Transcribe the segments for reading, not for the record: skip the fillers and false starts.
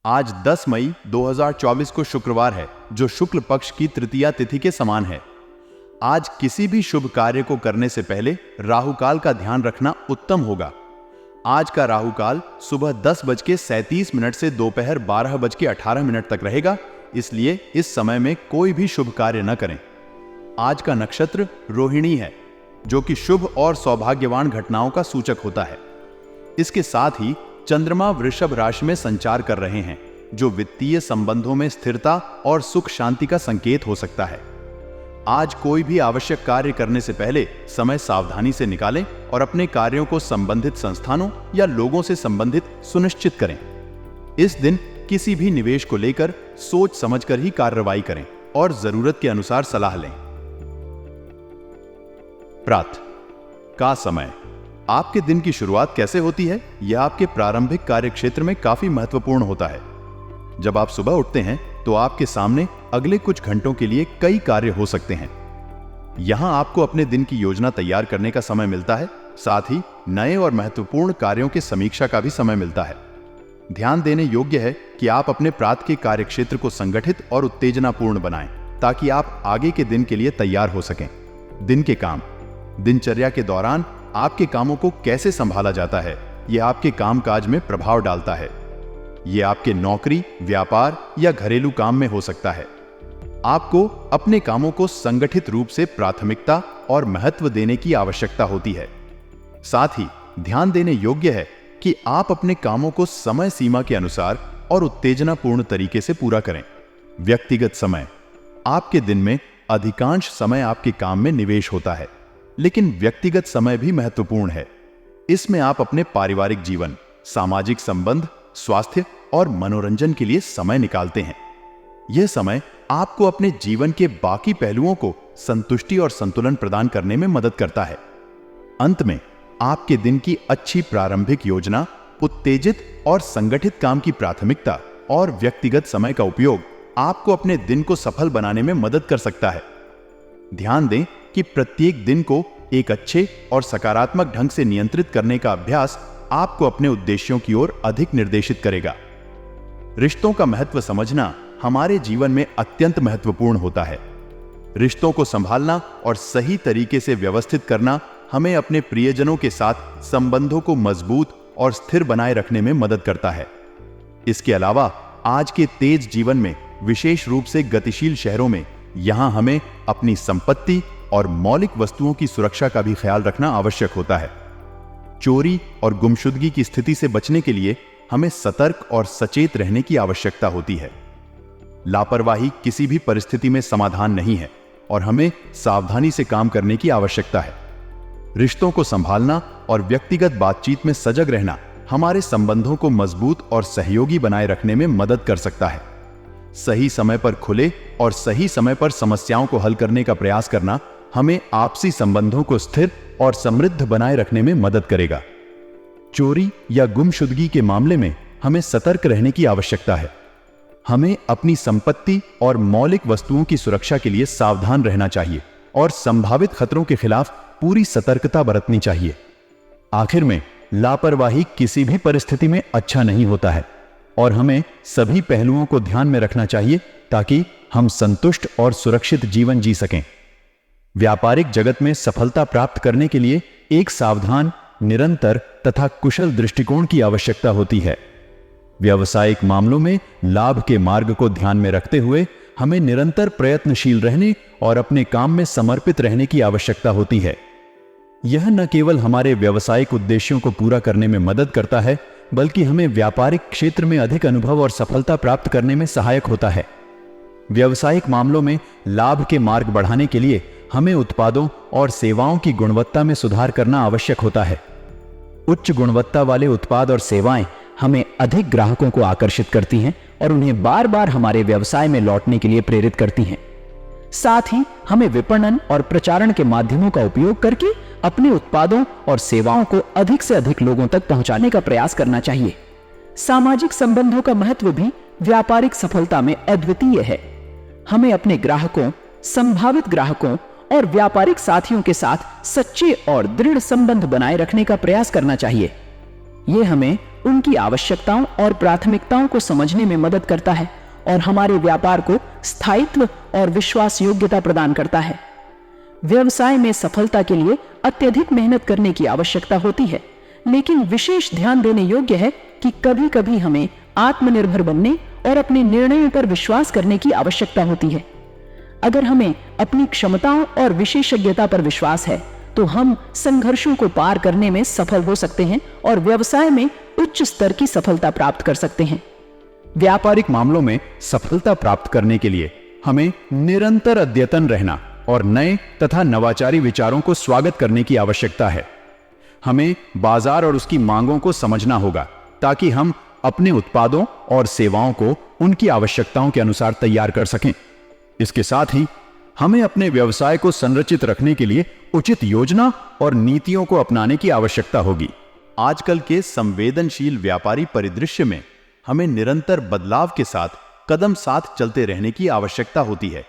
आज 10 मई 2024 को शुक्रवार है, जो शुक्ल पक्ष की तृतीया तिथि के समान है। आज किसी भी शुभ कार्य को करने से पहले राहु काल का ध्यान रखना उत्तम होगा। आज का राहु काल सुबह 10:37 से दोपहर 12:18 तक रहेगा, इसलिए इस समय में कोई भी शुभ कार्य न करें। आज का नक्षत्र रोहिणी है, जो कि शुभ और सौभाग्यवान घटनाओं का सूचक होता है। इसके साथ ही चंद्रमा वृषभ राशि में संचार कर रहे हैं, जो वित्तीय संबंधों में स्थिरता और सुख शांति का संकेत हो सकता है। आज कोई भी आवश्यक कार्य करने से पहले समय सावधानी से निकालें और अपने कार्यों को संबंधित संस्थानों या लोगों से संबंधित सुनिश्चित करें। इस दिन किसी भी निवेश को लेकर सोच समझकर ही कार्रवाई करें और जरूरत के अनुसार सलाह लें। प्रातः का समय। आपके दिन की शुरुआत कैसे होती है, यह आपके प्रारंभिक कार्य क्षेत्र में काफी महत्वपूर्ण होता है। जब आप सुबह उठते हैं तो आपके सामने अगले कुछ घंटों के लिए कई कार्य हो सकते हैं। यहां आपको अपने दिन की योजना तैयार करने का समय मिलता है, साथ ही नए और महत्वपूर्ण कार्यों की समीक्षा का भी समय मिलता है। ध्यान देने योग्य है कि आप अपने प्रातः के कार्य क्षेत्र को संगठित और उत्तेजनापूर्ण बनाएं, ताकि आप आगे के दिन के लिए तैयार हो सकें। दिन के काम। दिनचर्या के दौरान आपके कामों को कैसे संभाला जाता है, यह आपके कामकाज में प्रभाव डालता है। यह आपके नौकरी, व्यापार या घरेलू काम में हो सकता है। आपको अपने कामों को संगठित रूप से प्राथमिकता और महत्व देने की आवश्यकता होती है। साथ ही ध्यान देने योग्य है कि आप अपने कामों को समय सीमा के अनुसार और उत्तेजनापूर्ण तरीके से पूरा करें। व्यक्तिगत समय। आपके दिन में अधिकांश समय आपके काम में निवेश होता है, लेकिन व्यक्तिगत समय भी महत्वपूर्ण है। इसमें आप अपने पारिवारिक जीवन, सामाजिक संबंध, स्वास्थ्य और मनोरंजन के लिए समय निकालते हैं। यह समय आपको अपने जीवन के बाकी पहलुओं को संतुष्टि और संतुलन प्रदान करने में मदद करता है। अंत में आपके दिन की अच्छी प्रारंभिक योजना, उत्तेजित और संगठित काम की प्राथमिकता और व्यक्तिगत समय का उपयोग आपको अपने दिन को सफल बनाने में मदद कर सकता है। ध्यान दें कि प्रत्येक दिन को एक अच्छे और सकारात्मक ढंग से नियंत्रित करने का अभ्यास आपको अपने उद्देश्यों की ओर अधिक निर्देशित करेगा। रिश्तों का महत्व समझना हमारे जीवन में अत्यंत महत्वपूर्ण होता है। रिश्तों को संभालना और सही तरीके से व्यवस्थित करना हमें अपने प्रियजनों के साथ संबंधों को मजबूत और स्थिर बनाए रखने में मदद करता है। इसके अलावा आज के तेज जीवन में, विशेष रूप से गतिशील शहरों में, यहां हमें अपनी संपत्ति और मौलिक वस्तुओं की सुरक्षा का भी ख्याल रखना आवश्यक होता है। चोरी और गुमशुदगी की स्थिति से बचने के लिए हमें सतर्क और सचेत रहने की आवश्यकता होती है। लापरवाही किसी भी परिस्थिति में समाधान नहीं है और हमें सावधानी से काम करने की आवश्यकता है। रिश्तों को संभालना और व्यक्तिगत बातचीत में सजग रहना हमारे संबंधों को मजबूत और सहयोगी बनाए रखने में मदद कर सकता है। सही समय पर खुले और सही समय पर समस्याओं को हल करने का प्रयास करना हमें आपसी संबंधों को स्थिर और समृद्ध बनाए रखने में मदद करेगा। चोरी या गुमशुदगी के मामले में हमें सतर्क रहने की आवश्यकता है। हमें अपनी संपत्ति और मौलिक वस्तुओं की सुरक्षा के लिए सावधान रहना चाहिए और संभावित खतरों के खिलाफ पूरी सतर्कता बरतनी चाहिए। आखिर में, लापरवाही किसी भी परिस्थिति में अच्छा नहीं होता है और हमें सभी पहलुओं को ध्यान में रखना चाहिए ताकि हम संतुष्ट और सुरक्षित जीवन जी सकें। व्यापारिक जगत में सफलता प्राप्त करने के लिए एक सावधान, निरंतर तथा कुशल दृष्टिकोण की आवश्यकता होती है। व्यावसायिक मामलों में लाभ के मार्ग को ध्यान में रखते हुए हमें निरंतर प्रयत्नशील रहने और अपने काम में समर्पित रहने की आवश्यकता होती है। यह न केवल हमारे व्यावसायिक उद्देश्यों को पूरा करने में मदद करता है, बल्कि हमें व्यापारिक क्षेत्र में अधिक अनुभव और सफलता प्राप्त करने में सहायक होता है। व्यावसायिक मामलों में लाभ के मार्ग बढ़ाने के लिए हमें उत्पादों और सेवाओं की गुणवत्ता में सुधार करना आवश्यक होता है। उच्च गुणवत्ता वाले उत्पाद और सेवाएं हमें अधिक ग्राहकों को आकर्षित करती हैं और उन्हें बार बार हमारे व्यवसाय में लौटने के लिए प्रेरित करती हैं। साथ ही हमें विपणन और प्रचारण के माध्यमों का उपयोग करके अपने उत्पादों और सेवाओं को अधिक से अधिक लोगों तक पहुंचाने का प्रयास करना चाहिए। सामाजिक संबंधों का महत्व भी व्यापारिक सफलता में अद्वितीय है। हमें अपने ग्राहकों, संभावित ग्राहकों और व्यापारिक साथियों के साथ सच्चे और दृढ़ संबंध बनाए रखने का प्रयास करना चाहिए। ये हमें उनकी आवश्यकताओं और प्राथमिकताओं को समझने में मदद करता है और हमारे व्यापार को स्थायित्व और विश्वास योग्यता प्रदान करता है। व्यवसाय में सफलता के लिए अत्यधिक मेहनत करने की आवश्यकता होती है, लेकिन विशेष ध्यान देने योग्य है कि कभी कभी हमें आत्मनिर्भर बनने और अपने निर्णयों पर विश्वास करने की आवश्यकता होती है। अगर हमें अपनी क्षमताओं और विशेषज्ञता पर विश्वास है तो हम संघर्षों को पार करने में सफल हो सकते हैं और व्यवसाय में उच्च स्तर की सफलता प्राप्त कर सकते हैं। व्यापारिक मामलों में सफलता प्राप्त करने के लिए हमें निरंतर अद्यतन रहना और नए तथा नवाचारी विचारों को स्वागत करने की आवश्यकता है। हमें बाजार और उसकी मांगों को समझना होगा ताकि हम अपने उत्पादों और सेवाओं को उनकी आवश्यकताओं के अनुसार तैयार कर सकें। इसके साथ ही हमें अपने व्यवसाय को संरचित रखने के लिए उचित योजना और नीतियों को अपनाने की आवश्यकता होगी। आजकल के संवेदनशील व्यापारी परिदृश्य में हमें निरंतर बदलाव के साथ कदम साथ चलते रहने की आवश्यकता होती है।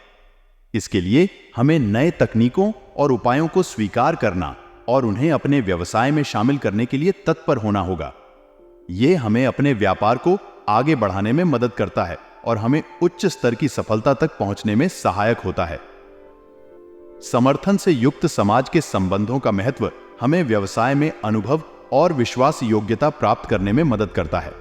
इसके लिए हमें नए तकनीकों और उपायों को स्वीकार करना और उन्हें अपने व्यवसाय में शामिल करने के लिए तत्पर होना होगा। यह हमें अपने व्यापार को आगे बढ़ाने में मदद करता है और हमें उच्च स्तर की सफलता तक पहुंचने में सहायक होता है। समर्थन से युक्त समाज के संबंधों का महत्व हमें व्यवसाय में अनुभव और विश्वास योग्यता प्राप्त करने में मदद करता है।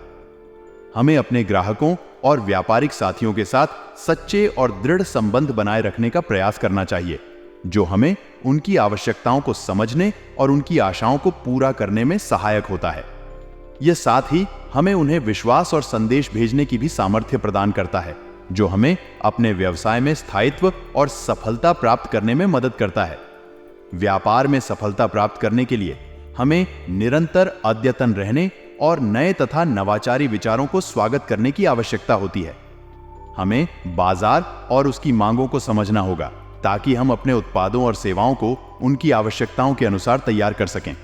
हमें अपने ग्राहकों और व्यापारिक साथियों के साथ सच्चे और दृढ़ संबंध बनाए रखने का प्रयास करना चाहिए, जो हमें उनकी आवश्यकताओं को समझने और उनकी आशाओं को पूरा करने में सहायक होता है। यह साथ ही हमें उन्हें विश्वास और संदेश भेजने की भी सामर्थ्य प्रदान करता है, जो हमें अपने व्यवसाय में स्थायित्व और सफलता प्राप्त करने में मदद करता है। व्यापार में सफलता प्राप्त करने के लिए हमें निरंतर अद्यतन रहने और नए तथा नवाचारी विचारों को स्वागत करने की आवश्यकता होती है। हमें बाजार और उसकी मांगों को समझना होगा ताकि हम अपने उत्पादों और सेवाओं को उनकी आवश्यकताओं के अनुसार तैयार कर सकें।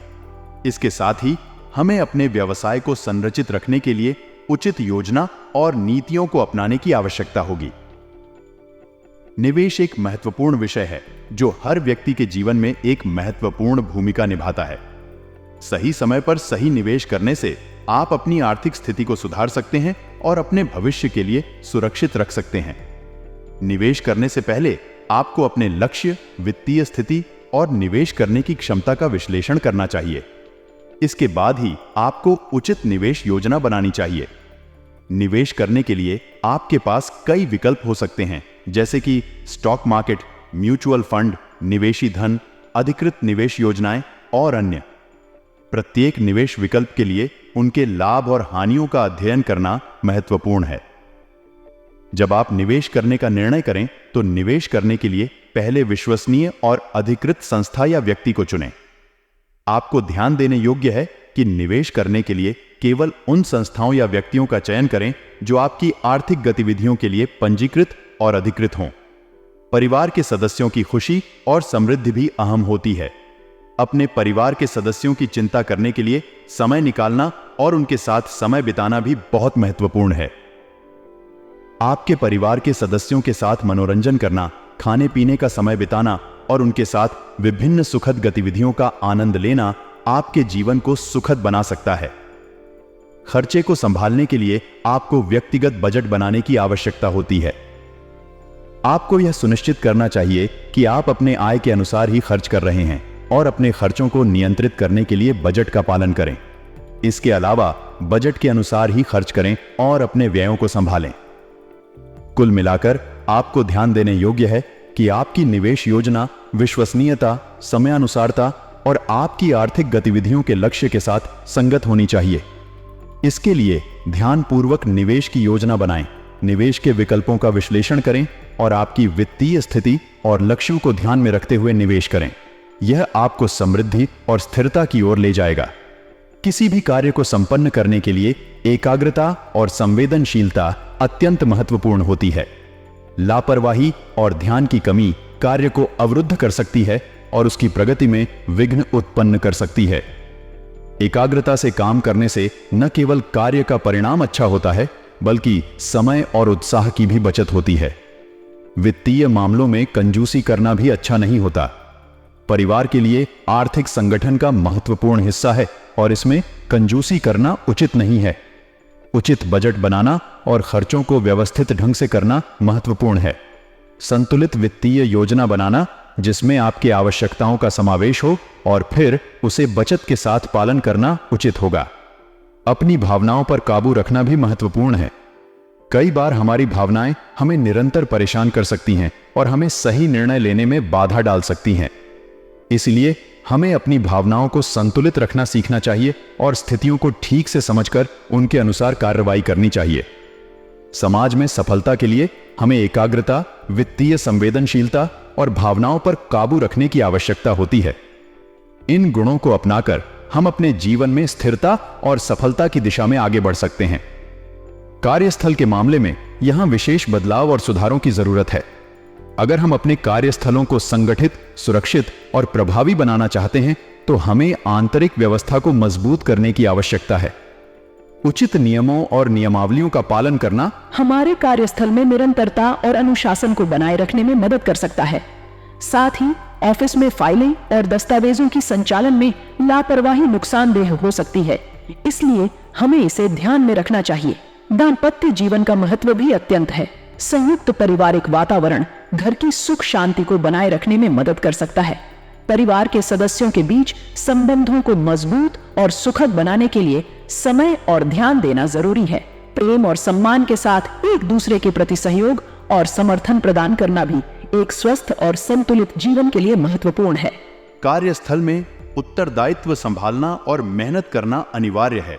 इसके साथ ही हमें अपने व्यवसाय को संरचित रखने के लिए उचित योजना और नीतियों को अपनाने की आवश्यकता होगी। निवेश एक महत्वपूर्ण विषय है जो हर व्यक्ति के जीवन में एक महत्वपूर्ण भूमिका निभाता है। सही समय पर सही निवेश करने से आप अपनी आर्थिक स्थिति को सुधार सकते हैं और अपने भविष्य के लिए सुरक्षित रख सकते हैं। निवेश करने से पहले आपको अपने लक्ष्य, वित्तीय स्थिति और निवेश करने की क्षमता का विश्लेषण करना चाहिए। इसके बाद ही आपको उचित निवेश योजना बनानी चाहिए। निवेश करने के लिए आपके पास कई विकल्प हो सकते हैं, जैसे कि स्टॉक मार्केट, म्यूचुअल फंड, निवेशी धन, अधिकृत निवेश योजनाएं और अन्य। प्रत्येक निवेश विकल्प के लिए उनके लाभ और हानियों का अध्ययन करना महत्वपूर्ण है। जब आप निवेश करने का निर्णय करें तो निवेश करने के लिए पहले विश्वसनीय और अधिकृत संस्था या व्यक्ति को चुनें। आपको ध्यान देने योग्य है कि निवेश करने के लिए केवल उन संस्थाओं या व्यक्तियों का चयन करें जो आपकी आर्थिक गतिविधियों के लिए पंजीकृत और अधिकृत हों। परिवार के सदस्यों की खुशी और समृद्धि भी अहम होती है। अपने परिवार के सदस्यों की चिंता करने के लिए समय निकालना और उनके साथ समय बिताना भी बहुत महत्वपूर्ण है। आपके परिवार के सदस्यों के साथ मनोरंजन करना, खाने पीने का समय बिताना और उनके साथ विभिन्न सुखद गतिविधियों का आनंद लेना आपके जीवन को सुखद बना सकता है। खर्चे को संभालने के लिए आपको व्यक्तिगत बजट बनाने की आवश्यकता होती है। आपको यह सुनिश्चित करना चाहिए कि आप अपने आय के अनुसार ही खर्च कर रहे हैं और अपने खर्चों को नियंत्रित करने के लिए बजट का पालन करें। इसके अलावा बजट के अनुसार ही खर्च करें और अपने व्ययों को संभालें। कुल मिलाकर आपको ध्यान देने योग्य है कि आपकी निवेश योजना विश्वसनीयता, समयानुसारता और आपकी आर्थिक गतिविधियों के लक्ष्य के साथ संगत होनी चाहिए। इसके लिए ध्यानपूर्वक निवेश की योजना बनाएं, निवेश के विकल्पों का विश्लेषण करें और आपकी वित्तीय स्थिति और लक्ष्यों को ध्यान में रखते हुए निवेश करें। यह आपको समृद्धि और स्थिरता की ओर ले जाएगा। किसी भी कार्य को संपन्न करने के लिए एकाग्रता और संवेदनशीलता अत्यंत महत्वपूर्ण होती है। लापरवाही और ध्यान की कमी कार्य को अवरुद्ध कर सकती है और उसकी प्रगति में विघ्न उत्पन्न कर सकती है। एकाग्रता से काम करने से न केवल कार्य का परिणाम अच्छा होता है, बल्कि समय और उत्साह की भी बचत होती है। वित्तीय मामलों में कंजूसी करना भी अच्छा नहीं होता। परिवार के लिए आर्थिक संगठन का महत्वपूर्ण हिस्सा है और इसमें कंजूसी करना उचित नहीं है। उचित बजट बनाना और खर्चों को व्यवस्थित ढंग से करना महत्वपूर्ण है। संतुलित वित्तीय योजना बनाना जिसमें आपकी आवश्यकताओं का समावेश हो और फिर उसे बचत के साथ पालन करना उचित होगा। अपनी भावनाओं पर काबू रखना भी महत्वपूर्ण है। कई बार हमारी भावनाएं हमें निरंतर परेशान कर सकती हैं और हमें सही निर्णय लेने में बाधा डाल सकती हैं। इसलिए हमें अपनी भावनाओं को संतुलित रखना सीखना चाहिए और स्थितियों को ठीक से समझकर उनके अनुसार कार्रवाई करनी चाहिए। समाज में सफलता के लिए हमें एकाग्रता, वित्तीय संवेदनशीलता और भावनाओं पर काबू रखने की आवश्यकता होती है। इन गुणों को अपनाकर हम अपने जीवन में स्थिरता और सफलता की दिशा में आगे बढ़ सकते हैं। कार्यस्थल के मामले में यहां विशेष बदलाव और सुधारों की जरूरत है। अगर हम अपने कार्यस्थलों को संगठित, सुरक्षित और प्रभावी बनाना चाहते हैं तो हमें आंतरिक व्यवस्था को मजबूत करने की आवश्यकता है। उचित नियमों और नियमावलियों का पालन करना हमारे कार्यस्थल में निरंतरता और अनुशासन को बनाए रखने में मदद कर सकता है। साथ ही ऑफिस में फाइलें और दस्तावेजों की संचालन में लापरवाही नुकसानदेह हो सकती है, इसलिए हमें इसे ध्यान में रखना चाहिए। दाम्पत्य जीवन का महत्व भी अत्यंत है। संयुक्त पारिवारिक वातावरण घर की सुख शांति को बनाए रखने में मदद कर सकता है। परिवार के सदस्यों के बीच संबंधों को मजबूत और सुखद बनाने के लिए समय और ध्यान देना जरूरी है। प्रेम और सम्मान के साथ एक दूसरे के प्रति सहयोग और समर्थन प्रदान करना भी एक स्वस्थ और संतुलित जीवन के लिए महत्वपूर्ण है। कार्यस्थल में उत्तरदायित्व संभालना और मेहनत करना अनिवार्य है।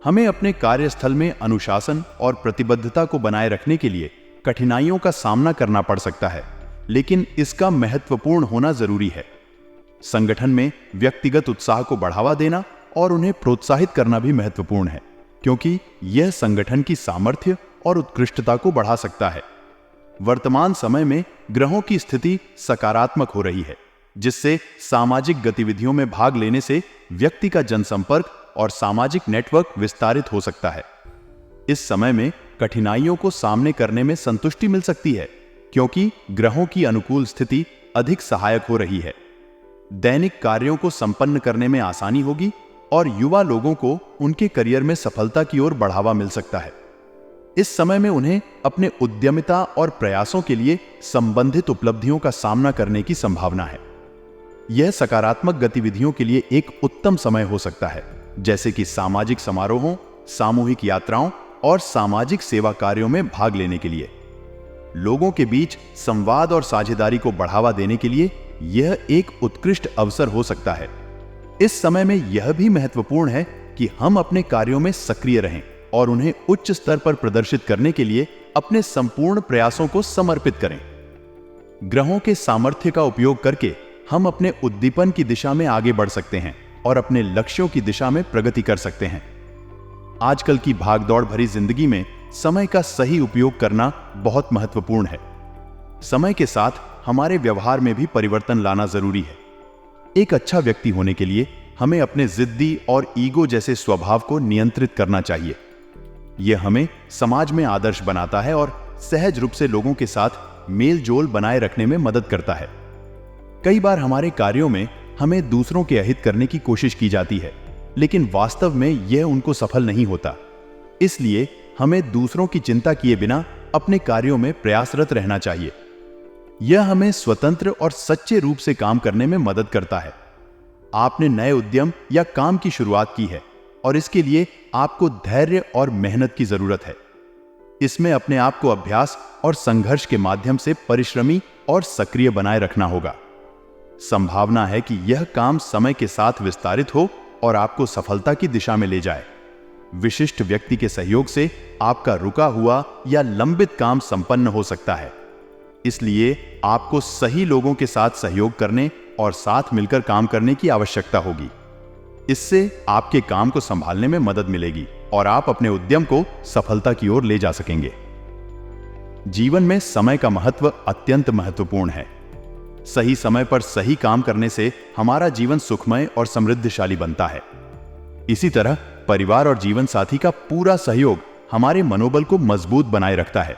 हमें अपने कार्यस्थल में अनुशासन और प्रतिबद्धता को बनाए रखने के लिए कठिनाइयों का सामना करना पड़ सकता है, लेकिन इसका महत्वपूर्ण होना जरूरी है। संगठन में व्यक्तिगत उत्साह को बढ़ावा देना और उन्हें प्रोत्साहित करना भी महत्वपूर्ण है, क्योंकि यह संगठन की सामर्थ्य और उत्कृष्टता को बढ़ा सकता है। वर्तमान समय में ग्रहों की स्थिति सकारात्मक हो रही है, जिससे सामाजिक गतिविधियों में भाग लेने से व्यक्ति का जनसंपर्क और सामाजिक नेटवर्क विस्तारित हो सकता है। इस समय में कठिनाइयों को सामने करने में संतुष्टि मिल सकती है, क्योंकि ग्रहों की अनुकूल स्थिति अधिक सहायक हो रही है। दैनिक कार्यों को संपन्न करने में आसानी होगी और युवा लोगों को उनके करियर में सफलता की ओर बढ़ावा मिल सकता है। इस समय में उन्हें अपने उद्यमिता और प्रयासों के लिए संबंधित उपलब्धियों का सामना करने की संभावना है। यह सकारात्मक गतिविधियों के लिए एक उत्तम समय हो सकता है, जैसे कि सामाजिक समारोहों, सामूहिक यात्राओं और सामाजिक सेवा कार्यों में भाग लेने के लिए। लोगों के बीच संवाद और साझेदारी को बढ़ावा देने के लिए यह एक उत्कृष्ट अवसर हो सकता है। इस समय में यह भी महत्वपूर्ण है कि हम अपने कार्यों में सक्रिय रहें और उन्हें उच्च स्तर पर प्रदर्शित करने के लिए अपने संपूर्ण प्रयासों को समर्पित करें। ग्रहों के सामर्थ्य का उपयोग करके हम अपने उद्दीपन की दिशा में आगे बढ़ सकते हैं और अपने लक्ष्यों की दिशा में प्रगति कर सकते हैं। आजकल की भागदौड़ भरी जिंदगी में समय का सही उपयोग करना बहुत महत्वपूर्ण है। समय के साथ हमारे व्यवहार में भी परिवर्तन लाना जरूरी है। एक अच्छा व्यक्ति होने के लिए हमें अपने जिद्दी और ईगो जैसे स्वभाव को नियंत्रित करना चाहिए। यह हमें समाज में आदर्श बनाता है और सहज रूप से लोगों के साथ मेल जोल बनाए रखने में मदद करता है। कई बार हमारे कार्यों में हमें दूसरों के अहित करने की कोशिश की जाती है, लेकिन वास्तव में यह उनको सफल नहीं होता। इसलिए हमें दूसरों की चिंता किए बिना अपने कार्यों में प्रयासरत रहना चाहिए। यह हमें स्वतंत्र और सच्चे रूप से काम करने में मदद करता है। आपने नए उद्यम या काम की शुरुआत की है और इसके लिए आपको धैर्य और मेहनत की जरूरत है। इसमें अपने आप को अभ्यास और संघर्ष के माध्यम से परिश्रमी और सक्रिय बनाए रखना होगा। संभावना है कि यह काम समय के साथ विस्तारित हो और आपको सफलता की दिशा में ले जाए। विशिष्ट व्यक्ति के सहयोग से आपका रुका हुआ या लंबित काम संपन्न हो सकता है। इसलिए आपको सही लोगों के साथ सहयोग करने और साथ मिलकर काम करने की आवश्यकता होगी। इससे आपके काम को संभालने में मदद मिलेगी और आप अपने उद्यम को सफलता की ओर ले जा सकेंगे। जीवन में समय का महत्व अत्यंत महत्वपूर्ण है। सही समय पर सही काम करने से हमारा जीवन सुखमय और समृद्धशाली बनता है। इसी तरह परिवार और जीवन साथी का पूरा सहयोग हमारे मनोबल को मजबूत बनाए रखता है।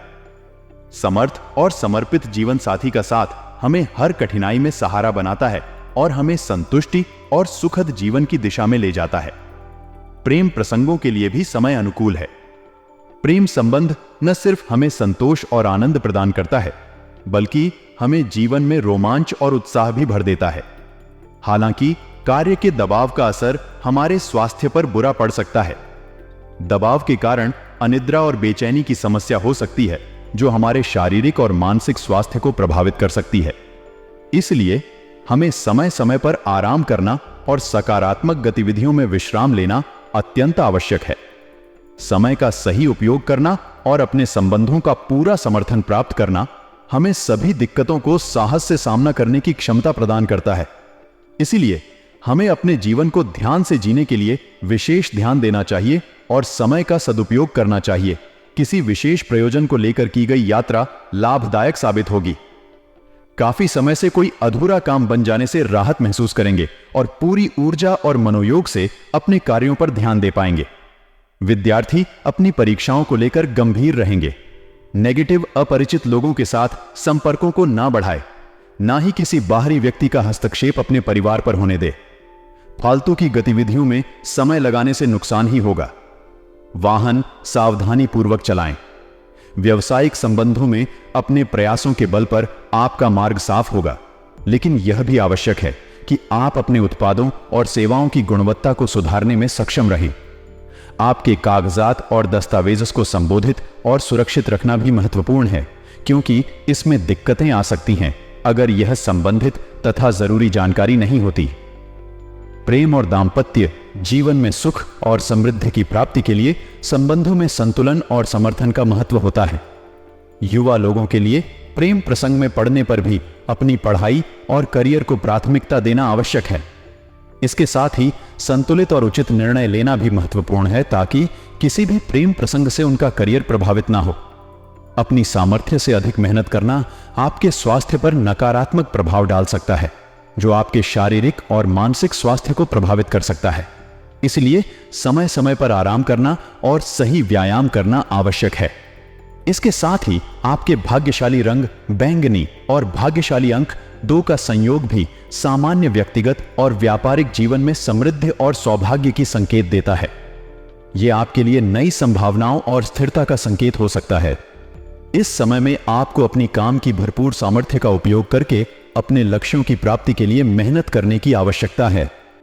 समर्थ और समर्पित जीवन साथी का साथ हमें हर कठिनाई में सहारा बनाता है और हमें संतुष्टि और सुखद जीवन की दिशा में ले जाता है। प्रेम प्रसंगों के लिए भी समय अनुकूल है। प्रेम संबंध न सिर्फ हमें संतोष और आनंद प्रदान करता है, बल्कि हमें जीवन में रोमांच और उत्साह भी भर देता है। हालांकि कार्य के दबाव का असर हमारे स्वास्थ्य पर बुरा पड़ सकता है। दबाव के कारण अनिद्रा और बेचैनी की समस्या हो सकती है, जो हमारे शारीरिक और मानसिक स्वास्थ्य को प्रभावित कर सकती है। इसलिए हमें समय समय पर आराम करना और सकारात्मक गतिविधियों में विश्राम लेना अत्यंत आवश्यक है। समय का सही उपयोग करना और अपने संबंधों का पूरा समर्थन प्राप्त करना हमें सभी दिक्कतों को साहस से सामना करने की क्षमता प्रदान करता है। इसीलिए हमें अपने जीवन को ध्यान से जीने के लिए विशेष ध्यान देना चाहिए और समय का सदुपयोग करना चाहिए। किसी विशेष प्रयोजन को लेकर की गई यात्रा लाभदायक साबित होगी। काफी समय से कोई अधूरा काम बन जाने से राहत महसूस करेंगे और पूरी ऊर्जा और मनोयोग से अपने कार्यों पर ध्यान दे पाएंगे। विद्यार्थी अपनी परीक्षाओं को लेकर गंभीर रहेंगे। नेगेटिव अपरिचित लोगों के साथ संपर्कों को ना बढ़ाए, ना ही किसी बाहरी व्यक्ति का हस्तक्षेप अपने परिवार पर होने दे। फालतू की गतिविधियों में समय लगाने से नुकसान ही होगा। वाहन सावधानी पूर्वक चलाएं। व्यवसायिक संबंधों में अपने प्रयासों के बल पर आपका मार्ग साफ होगा, लेकिन यह भी आवश्यक है कि आप अपने उत्पादों और सेवाओं की गुणवत्ता को सुधारने में सक्षम रहें। आपके कागजात और दस्तावेज़ों को संबोधित और सुरक्षित रखना भी महत्वपूर्ण है, क्योंकि इसमें दिक्कतें आ सकती हैं अगर यह संबंधित तथा जरूरी जानकारी नहीं होती। प्रेम और दाम्पत्य जीवन में सुख और समृद्धि की प्राप्ति के लिए संबंधों में संतुलन और समर्थन का महत्व होता है। युवा लोगों के लिए प्रेम प्रसंग में पड़ने पर भी अपनी पढ़ाई और करियर को प्राथमिकता देना आवश्यक है। इसके साथ ही संतुलित और उचित निर्णय लेना भी महत्वपूर्ण है, ताकि किसी भी प्रेम प्रसंग से उनका करियर प्रभावित ना हो। अपनी सामर्थ्य से अधिक मेहनत करना आपके स्वास्थ्य पर नकारात्मक प्रभाव डाल सकता है, जो आपके शारीरिक और मानसिक स्वास्थ्य को प्रभावित कर सकता है। इसलिए समय समय पर आराम करना और सही व्यायाम करना आवश्यक है। इसके साथ ही आपके भाग्यशाली रंग बैंगनी और भाग्यशाली अंक 2 का संयोग भी सामान्य व्यक्तिगत और व्यापारिक जीवन में समृद्धि और सौभाग्य की संकेत देता है। यह आपके लिए नई संभावनाओं और स्थिरता का संकेत हो सकता है। इस समय में आपको अपनी काम की भरपूर सामर्थ्य का उपयोग करके अपने लक्ष्यों की प्राप्ति के लिए मेहनत करने की आवश्यकता है।